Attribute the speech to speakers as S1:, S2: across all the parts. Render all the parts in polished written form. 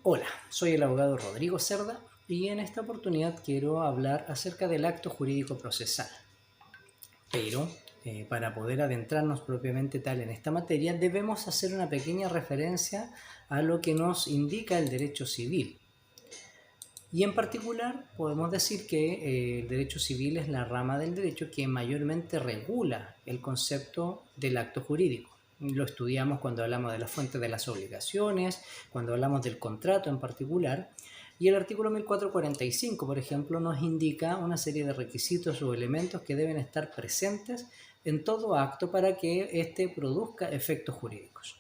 S1: Hola, soy el abogado Rodrigo Cerda y en esta oportunidad quiero hablar acerca del acto jurídico procesal. Pero para poder adentrarnos propiamente tal en esta materia debemos hacer una pequeña referencia a lo que nos indica el derecho civil. Y en particular podemos decir que el derecho civil es la rama del derecho que mayormente regula el concepto del acto jurídico. Lo estudiamos cuando hablamos de la fuente de las obligaciones, cuando hablamos del contrato en particular, y el artículo 1445, por ejemplo, nos indica una serie de requisitos o elementos que deben estar presentes en todo acto para que éste produzca efectos jurídicos.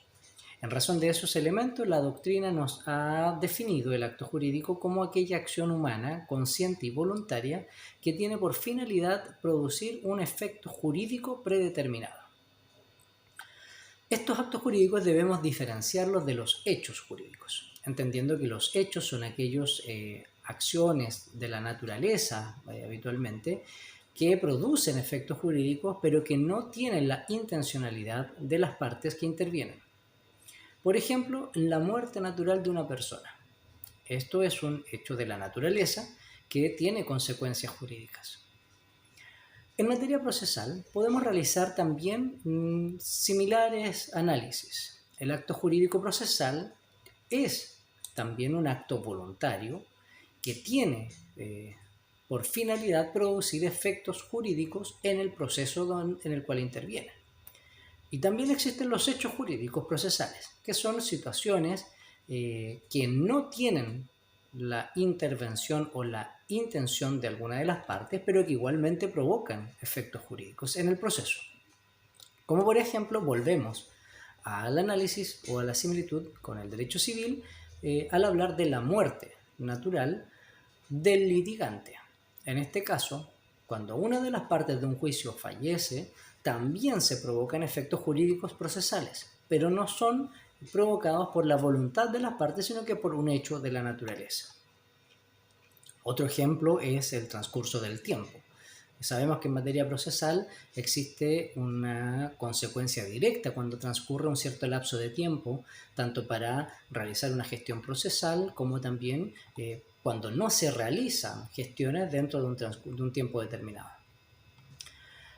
S1: En razón de esos elementos, la doctrina nos ha definido el acto jurídico como aquella acción humana, consciente y voluntaria, que tiene por finalidad producir un efecto jurídico predeterminado. Estos actos jurídicos debemos diferenciarlos de los hechos jurídicos, entendiendo que los hechos son aquellas acciones de la naturaleza, habitualmente, que producen efectos jurídicos, pero que no tienen la intencionalidad de las partes que intervienen. Por ejemplo, la muerte natural de una persona. Esto es un hecho de la naturaleza que tiene consecuencias jurídicas. En materia procesal podemos realizar también similares análisis. El acto jurídico procesal es también un acto voluntario que tiene por finalidad producir efectos jurídicos en el proceso en el cual interviene. Y también existen los hechos jurídicos procesales, que son situaciones que no tienen la intervención o la intención de alguna de las partes, pero que igualmente provocan efectos jurídicos en el proceso. Como por ejemplo, volvemos al análisis o a la similitud con el derecho civil al hablar de la muerte natural del litigante. En este caso, cuando una de las partes de un juicio fallece, también se provocan efectos jurídicos procesales, pero no son provocados por la voluntad de las partes, sino que por un hecho de la naturaleza. Otro ejemplo es el transcurso del tiempo. Sabemos que en materia procesal existe una consecuencia directa cuando transcurre un cierto lapso de tiempo, tanto para realizar una gestión procesal como también cuando no se realizan gestiones dentro de un tiempo determinado.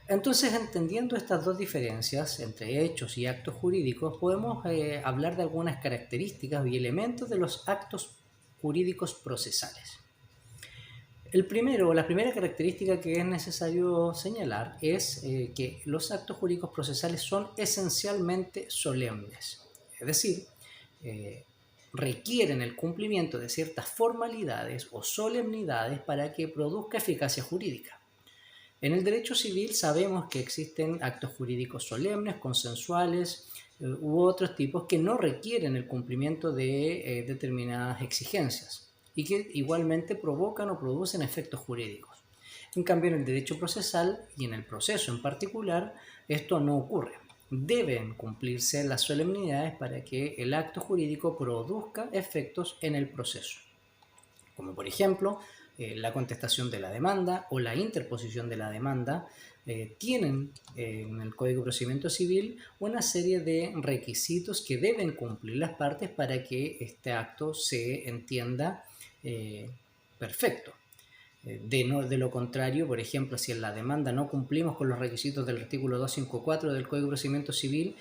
S1: Entonces, entendiendo estas dos diferencias entre hechos y actos jurídicos, podemos hablar de algunas características y elementos de los actos jurídicos procesales. La primera característica que es necesario señalar es que los actos jurídicos procesales son esencialmente solemnes, es decir, requieren el cumplimiento de ciertas formalidades o solemnidades para que produzca eficacia jurídica. En el derecho civil sabemos que existen actos jurídicos solemnes, consensuales u otros tipos que no requieren el cumplimiento de determinadas exigencias y que igualmente provocan o producen efectos jurídicos. En cambio, en el derecho procesal y en el proceso en particular, esto no ocurre. Deben cumplirse las solemnidades para que el acto jurídico produzca efectos en el proceso, como por ejemplo la contestación de la demanda o la interposición de la demanda. Tienen en el Código de Procedimiento Civil una serie de requisitos que deben cumplir las partes para que este acto se entienda perfecto. De lo contrario, por ejemplo, si en la demanda no cumplimos con los requisitos del artículo 254 del Código de Procedimiento Civil,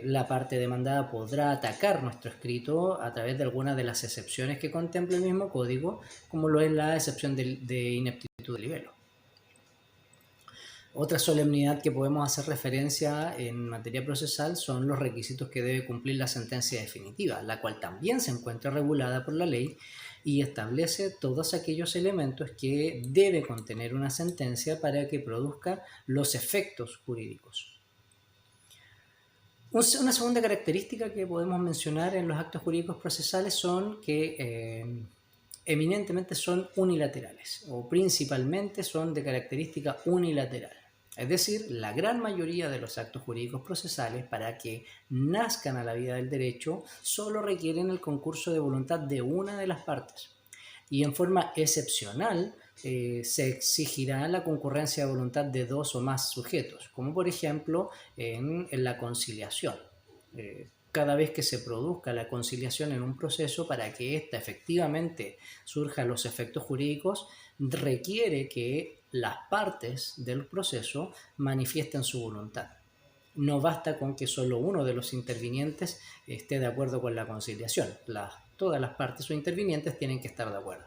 S1: la parte demandada podrá atacar nuestro escrito a través de alguna de las excepciones que contempla el mismo código, como lo es la excepción de ineptitud de libelo. Otra solemnidad que podemos hacer referencia en materia procesal son los requisitos que debe cumplir la sentencia definitiva, la cual también se encuentra regulada por la ley y establece todos aquellos elementos que debe contener una sentencia para que produzca los efectos jurídicos. Una segunda característica que podemos mencionar en los actos jurídicos procesales son que eminentemente son unilaterales o principalmente son de característica unilateral. Es decir, la gran mayoría de los actos jurídicos procesales, para que nazcan a la vida del derecho, solo requieren el concurso de voluntad de una de las partes. Y en forma excepcional se exigirá la concurrencia de voluntad de dos o más sujetos, como por ejemplo en la conciliación. cada vez que se produzca la conciliación en un proceso, para que ésta efectivamente surjan los efectos jurídicos, requiere que las partes del proceso manifiesten su voluntad. No basta con que solo uno de los intervinientes esté de acuerdo con la conciliación. Todas las partes o intervinientes tienen que estar de acuerdo.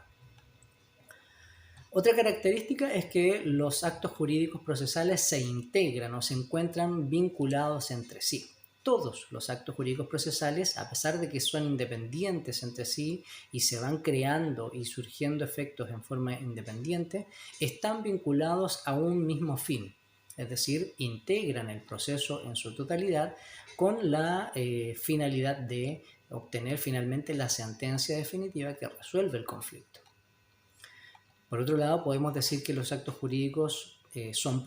S1: Otra característica es que los actos jurídicos procesales se integran o se encuentran vinculados entre sí. Todos los actos jurídicos procesales, a pesar de que son independientes entre sí y se van creando y surgiendo efectos en forma independiente, están vinculados a un mismo fin. Es decir, integran el proceso en su totalidad con la finalidad de obtener finalmente la sentencia definitiva que resuelve el conflicto. Por otro lado, podemos decir que los actos jurídicos son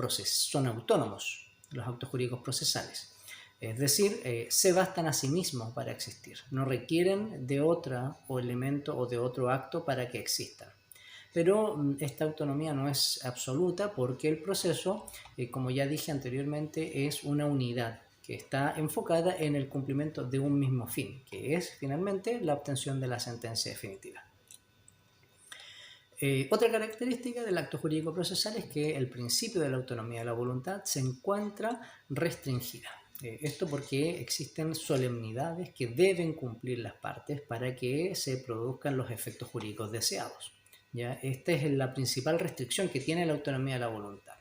S1: autónomos, los actos jurídicos procesales. Es decir, se bastan a sí mismos para existir, no requieren de otro elemento o de otro acto para que existan. Pero esta autonomía no es absoluta, porque el proceso, como ya dije anteriormente, es una unidad que está enfocada en el cumplimiento de un mismo fin, que es finalmente la obtención de la sentencia definitiva. Otra característica del acto jurídico procesal es que el principio de la autonomía de la voluntad se encuentra restringida. Esto porque existen solemnidades que deben cumplir las partes para que se produzcan los efectos jurídicos deseados. ¿Ya? Esta es la principal restricción que tiene la autonomía de la voluntad.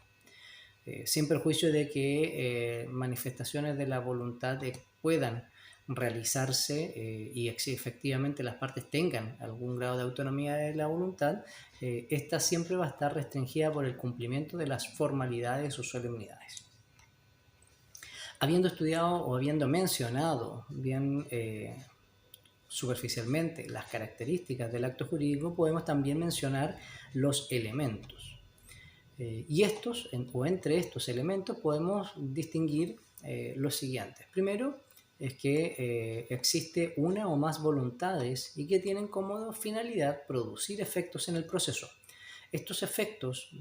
S1: Sin perjuicio de que manifestaciones de la voluntad puedan realizarse y efectivamente las partes tengan algún grado de autonomía de la voluntad, esta siempre va a estar restringida por el cumplimiento de las formalidades o solemnidades. Habiendo estudiado o habiendo mencionado bien superficialmente las características del acto jurídico, podemos también mencionar los elementos. Y entre estos elementos podemos distinguir los siguientes. Primero, es que existe una o más voluntades y que tienen como finalidad producir efectos en el proceso. Estos efectos,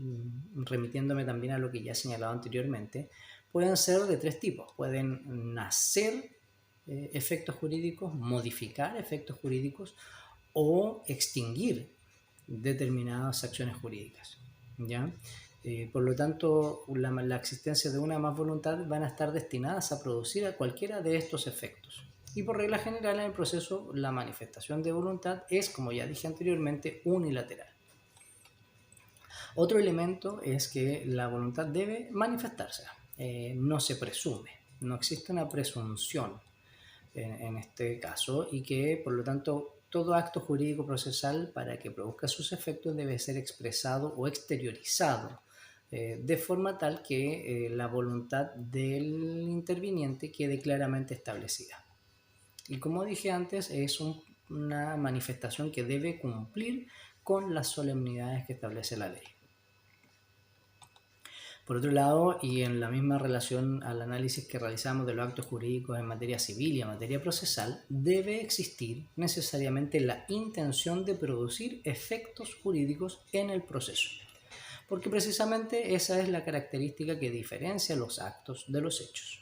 S1: remitiéndome también a lo que ya he señalado anteriormente, pueden ser de tres tipos. Pueden nacer efectos jurídicos, modificar efectos jurídicos o extinguir determinadas acciones jurídicas. ¿Ya? Por lo tanto, la existencia de una o más voluntad van a estar destinadas a producir a cualquiera de estos efectos. Y por regla general en el proceso, la manifestación de voluntad es, como ya dije anteriormente, unilateral. Otro elemento es que la voluntad debe manifestarse, no se presume, no existe una presunción en este caso, y que por lo tanto todo acto jurídico procesal, para que produzca sus efectos, debe ser expresado o exteriorizado de forma tal que la voluntad del interviniente quede claramente establecida. Y como dije antes, es una manifestación que debe cumplir con las solemnidades que establece la ley. Por otro lado, y en la misma relación al análisis que realizamos de los actos jurídicos en materia civil y en materia procesal, debe existir necesariamente la intención de producir efectos jurídicos en el proceso, porque precisamente esa es la característica que diferencia los actos de los hechos.